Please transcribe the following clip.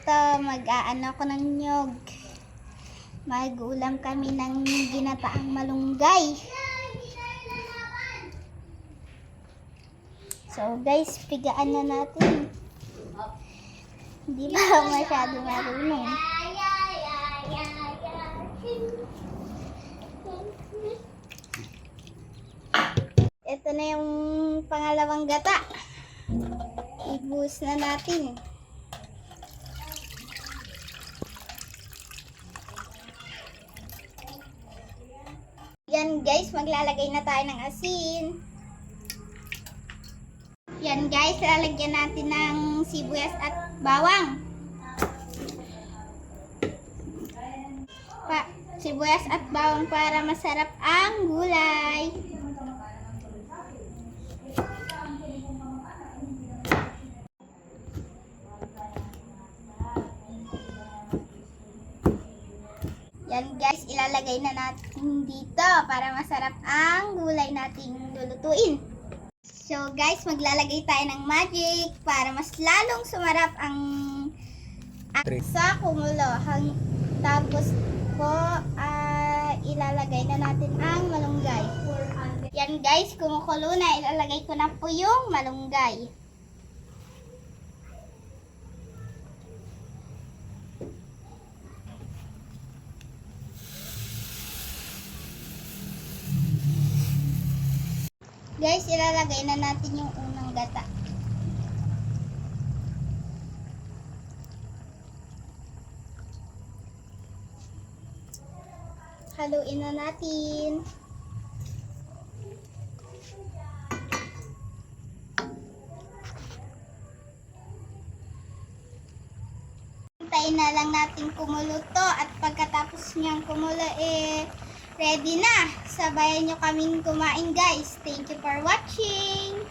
Ito, mag-aano ko ng nyog. Mag-ulam kami ng ginataang malunggay. So guys, pigaan na natin. Hindi pa masyado marunong. Ito na yung pangalawang gata. Ibuhos na natin. Yan guys, maglalagay na tayo ng asin. Yan guys, lalagyan natin ng sibuyas at bawang. Sibuyas at bawang para masarap ang gulay. Yan guys, ilalagay na natin dito para masarap ang gulay nating lulutuin. So guys, maglalagay tayo ng magic para mas lalong sumarap ang sa kumulo. Tapos po, ilalagay na natin ang malunggay. Yan guys, kumukulo na. Ilalagay ko na po yung malunggay. Guys, ilalagay na natin yung unang gata. Haluin na natin. Hintayin na lang natin kumulo to at pagkatapos niyang kumulo ready na. Sabayan nyo kaming kumain guys. Thank you for watching.